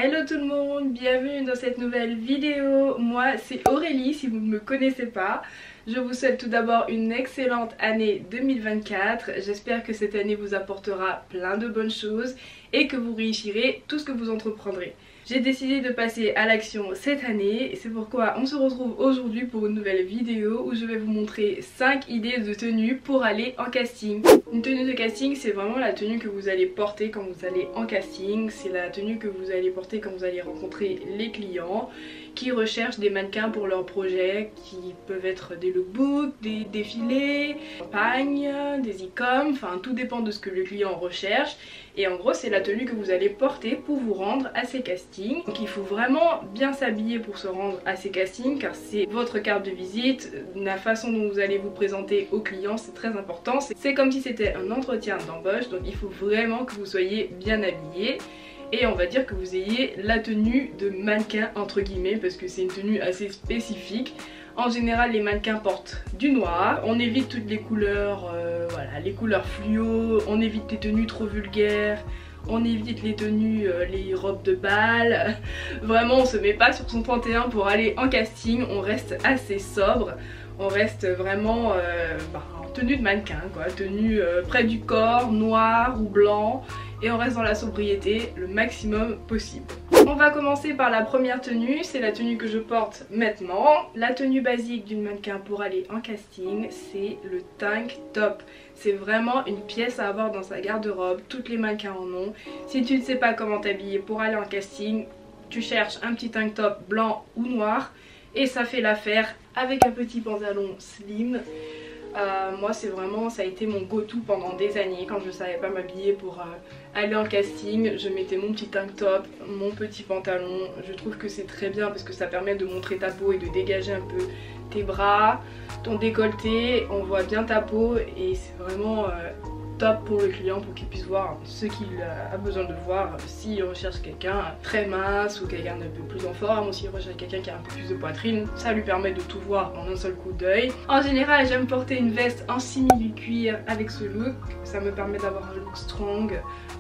Hello tout le monde, bienvenue dans cette nouvelle vidéo. Moi c'est Aurélie si vous ne me connaissez pas. Je vous souhaite tout d'abord une excellente année 2024. J'espère que cette année vous apportera plein de bonnes choses et que vous réussirez tout ce que vous entreprendrez. J'ai décidé de passer à l'action cette année et c'est pourquoi on se retrouve aujourd'hui pour une nouvelle vidéo où je vais vous montrer 5 idées de tenues pour aller en casting. Une tenue de casting, c'est vraiment la tenue que vous allez porter quand vous allez en casting. C'est la tenue que vous allez porter quand vous allez rencontrer les clients qui recherchent des mannequins pour leurs projets, qui peuvent être des lookbooks, des défilés, des campagnes, des e-com, enfin tout dépend de ce que le client recherche. Et en gros c'est la tenue que vous allez porter pour vous rendre à ces castings. Donc il faut vraiment bien s'habiller pour se rendre à ces castings car c'est votre carte de visite, la façon dont vous allez vous présenter aux clients c'est très important. C'est comme si c'était un entretien d'embauche, donc il faut vraiment que vous soyez bien habillé. Et on va dire que vous ayez la tenue de mannequin entre guillemets parce que c'est une tenue assez spécifique. En général les mannequins portent du noir, on évite toutes les couleurs, voilà, les couleurs fluo, on évite les tenues trop vulgaires, on évite les tenues, les robes de bal. Vraiment on se met pas sur son 31 pour aller en casting, on reste assez sobre, on reste vraiment en tenue de mannequin quoi, tenue près du corps, noir ou blanc. Et on reste dans la sobriété le maximum possible. On va commencer par la première tenue, c'est la tenue que je porte maintenant. La tenue basique d'une mannequin pour aller en casting, c'est le tank top. C'est vraiment une pièce à avoir dans sa garde-robe, toutes les mannequins en ont. Si tu ne sais pas comment t'habiller pour aller en casting, tu cherches un petit tank top blanc ou noir et ça fait l'affaire avec un petit pantalon slim. Moi c'est vraiment, ça a été mon go-to pendant des années. Quand je savais pas m'habiller pour aller en casting, je mettais mon petit tank top, mon petit pantalon. Je trouve que c'est très bien parce que ça permet de montrer ta peau et de dégager un peu tes bras, ton décolleté, on voit bien ta peau et c'est vraiment top pour le client pour qu'il puisse voir ce qu'il a besoin de voir. S'il recherche quelqu'un très mince ou quelqu'un d'un peu plus en forme, ou s'il recherche quelqu'un qui a un peu plus de poitrine, ça lui permet de tout voir en un seul coup d'œil. En général j'aime porter une veste en simili-cuir avec ce look, ça me permet d'avoir un look strong,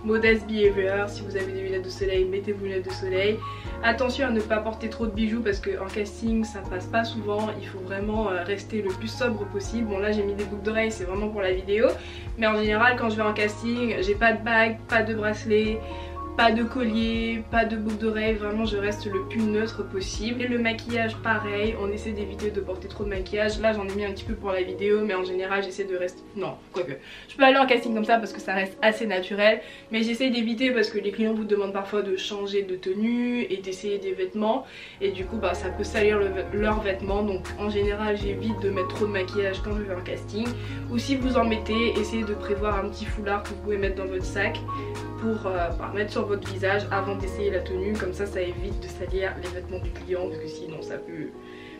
modest behavior. Si vous avez des lunettes de soleil, mettez vos lunettes de soleil. Attention à ne pas porter trop de bijoux parce qu'en casting ça passe pas souvent, il faut vraiment rester le plus sobre possible. Bon là j'ai mis des boucles d'oreilles, c'est vraiment pour la vidéo, mais en général quand je vais en casting, j'ai pas de bague, pas de bracelet, pas de collier, pas de boucle d'oreille, vraiment je reste le plus neutre possible. Et le maquillage pareil, on essaie d'éviter de porter trop de maquillage. Là j'en ai mis un petit peu pour la vidéo mais en général j'essaie de rester... Non, quoique. Je peux aller en casting comme ça parce que ça reste assez naturel, mais j'essaie d'éviter parce que les clients vous demandent parfois de changer de tenue et d'essayer des vêtements et du coup bah, ça peut salir leurs vêtements, donc en général j'évite de mettre trop de maquillage quand je vais en casting. Ou si vous en mettez, essayez de prévoir un petit foulard que vous pouvez mettre dans votre sac pour mettre sur votre visage avant d'essayer la tenue, comme ça ça évite de salir les vêtements du client parce que sinon ça peut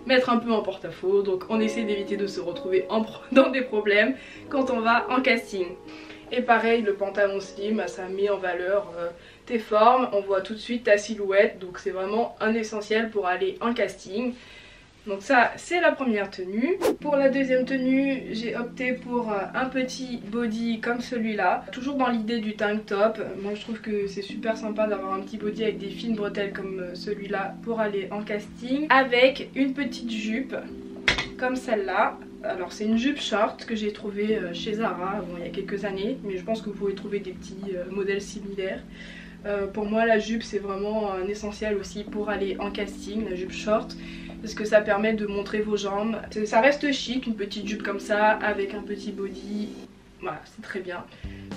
mettre un peu en porte-à-faux. Donc on essaie d'éviter de se retrouver dans des problèmes quand on va en casting. Et pareil le pantalon slim, ça met en valeur tes formes, on voit tout de suite ta silhouette, donc c'est vraiment un essentiel pour aller en casting. Donc ça c'est la première tenue. Pour la deuxième tenue j'ai opté pour un petit body comme celui-là, toujours dans l'idée du tank top. Moi je trouve que c'est super sympa d'avoir un petit body avec des fines bretelles comme celui-là pour aller en casting, avec une petite jupe comme celle-là. Alors c'est une jupe short que j'ai trouvée chez Zara il y a quelques années, mais je pense que vous pouvez trouver des petits modèles similaires. Pour moi la jupe c'est vraiment un essentiel aussi pour aller en casting, la jupe short, parce que ça permet de montrer vos jambes. Ça reste chic, une petite jupe comme ça avec un petit body, voilà c'est très bien.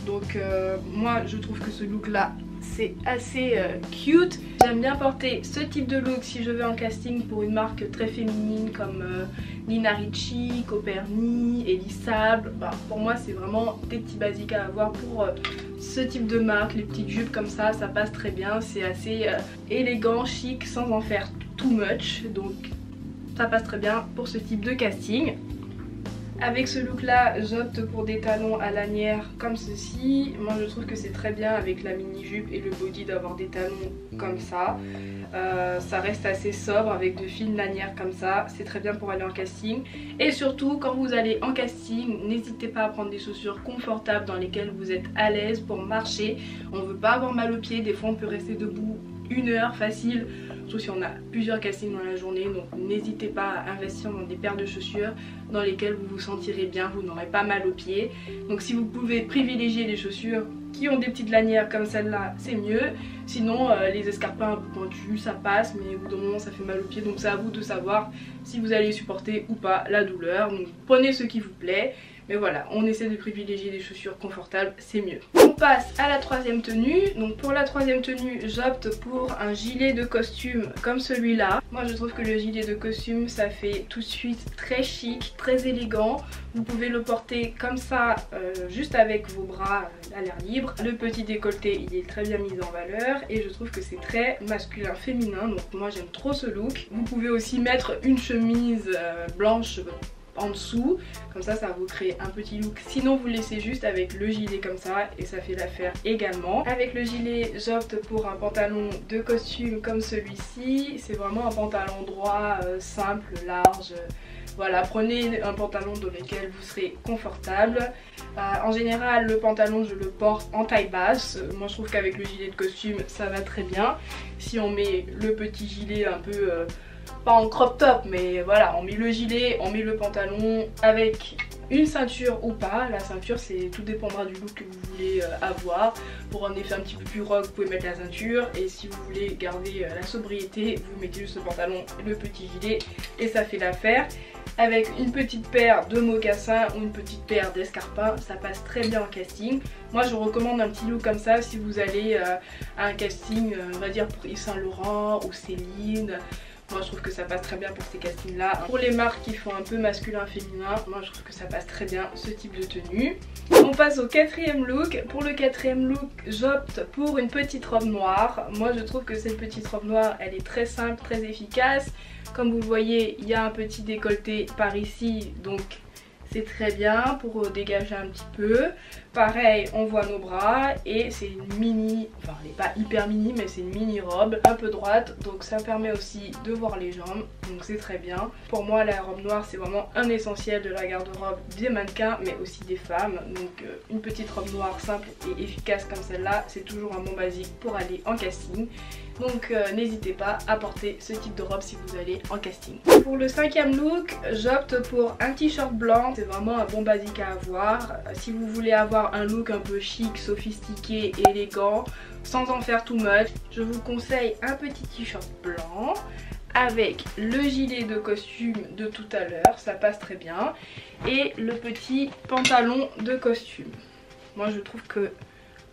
Donc moi je trouve que ce look là c'est assez cute. J'aime bien porter ce type de look si je vais en casting pour une marque très féminine comme Nina Ricci, Coperni, Elisable. Bah, pour moi c'est vraiment des petits basiques à avoir pour ce type de marque. Les petites jupes comme ça passe très bien, c'est assez élégant, chic sans en faire too much, donc ça passe très bien pour ce type de casting. Avec ce look là j'opte pour des talons à lanière comme ceci. Moi je trouve que c'est très bien avec la mini jupe et le body d'avoir des talons comme ça. Ça reste assez sobre avec de fines lanières comme ça, c'est très bien pour aller en casting. Et surtout quand vous allez en casting, n'hésitez pas à prendre des chaussures confortables dans lesquelles vous êtes à l'aise pour marcher. On veut pas avoir mal aux pieds, des fois on peut rester debout 1 heure facile, surtout si on a plusieurs castings dans la journée. Donc n'hésitez pas à investir dans des paires de chaussures dans lesquelles vous vous sentirez bien, vous n'aurez pas mal aux pieds. Donc si vous pouvez privilégier les chaussures qui ont des petites lanières comme celle-là, c'est mieux. Sinon les escarpins un peu pointus ça passe, mais au bout d'un moment ça fait mal aux pieds, donc c'est à vous de savoir si vous allez supporter ou pas la douleur. Donc prenez ce qui vous plaît. Mais voilà, on essaie de privilégier des chaussures confortables, c'est mieux. On passe à la troisième tenue. Donc pour la troisième tenue, j'opte pour un gilet de costume comme celui-là. Moi je trouve que le gilet de costume, ça fait tout de suite très chic, très élégant. Vous pouvez le porter comme ça, juste avec vos bras à l'air libre. Le petit décolleté, il est très bien mis en valeur et je trouve que c'est très masculin féminin. Donc moi j'aime trop ce look. Vous pouvez aussi mettre une chemise blanche en dessous, comme ça vous crée un petit look. Sinon vous laissez juste avec le gilet comme ça et ça fait l'affaire également. Avec le gilet j'opte pour un pantalon de costume comme celui-ci. C'est vraiment un pantalon droit, simple, large. Voilà, prenez un pantalon dans lequel vous serez confortable. En général le pantalon je le porte en taille basse. Moi je trouve qu'avec le gilet de costume ça va très bien. Si on met le petit gilet un peu pas en crop top, mais voilà, on met le gilet, on met le pantalon avec une ceinture ou pas. La ceinture, tout dépendra du look que vous voulez avoir. Pour un effet un petit peu plus rock, vous pouvez mettre la ceinture, et si vous voulez garder la sobriété, vous mettez juste le pantalon et le petit gilet et ça fait l'affaire. Avec une petite paire de mocassins ou une petite paire d'escarpins, ça passe très bien en casting. Moi je recommande un petit look comme ça si vous allez à un casting, on va dire pour Yves Saint Laurent ou Céline. Moi je trouve que ça passe très bien pour ces castings là. Pour les marques qui font un peu masculin féminin, moi je trouve que ça passe très bien ce type de tenue. On passe au quatrième look. Pour le quatrième look, j'opte pour une petite robe noire. Moi je trouve que cette petite robe noire, elle est très simple, très efficace. Comme vous le voyez, il y a un petit décolleté par ici, donc c'est très bien pour dégager un petit peu. Pareil, on voit nos bras et c'est une mini, enfin elle n'est pas hyper mini mais c'est une mini robe un peu droite, donc ça permet aussi de voir les jambes, donc c'est très bien. Pour moi la robe noire c'est vraiment un essentiel de la garde-robe des mannequins mais aussi des femmes, donc une petite robe noire simple et efficace comme celle-là, c'est toujours un bon basique pour aller en casting. Donc n'hésitez pas à porter ce type de robe si vous allez en casting. Pour le cinquième look, j'opte pour un t-shirt blanc. C'est vraiment un bon basique à avoir. Si vous voulez avoir un look un peu chic, sophistiqué, élégant, sans en faire too much, je vous conseille un petit t-shirt blanc avec le gilet de costume de tout à l'heure, ça passe très bien, et le petit pantalon de costume. Moi je trouve que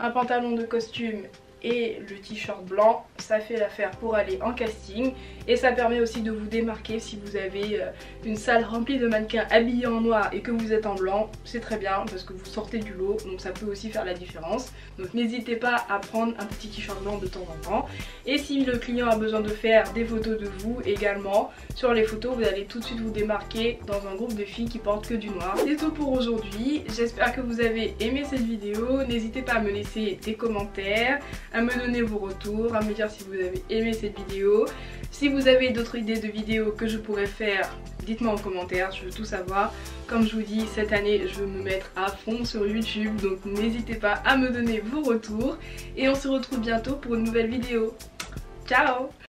un pantalon de costume et le t-shirt blanc, ça fait l'affaire pour aller en casting, et ça permet aussi de vous démarquer. Si vous avez une salle remplie de mannequins habillés en noir et que vous êtes en blanc, c'est très bien parce que vous sortez du lot, donc ça peut aussi faire la différence. Donc n'hésitez pas à prendre un petit t-shirt blanc de temps en temps. Et si le client a besoin de faire des photos de vous également, sur les photos vous allez tout de suite vous démarquer dans un groupe de filles qui portent que du noir. C'est tout pour aujourd'hui, j'espère que vous avez aimé cette vidéo. N'hésitez pas à me laisser des commentaires, à me donner vos retours, à me dire si vous avez aimé cette vidéo. Si vous avez d'autres idées de vidéos que je pourrais faire, dites-moi en commentaire, je veux tout savoir. Comme je vous dis, cette année je veux me mettre à fond sur YouTube, donc n'hésitez pas à me donner vos retours. Et on se retrouve bientôt pour une nouvelle vidéo. Ciao!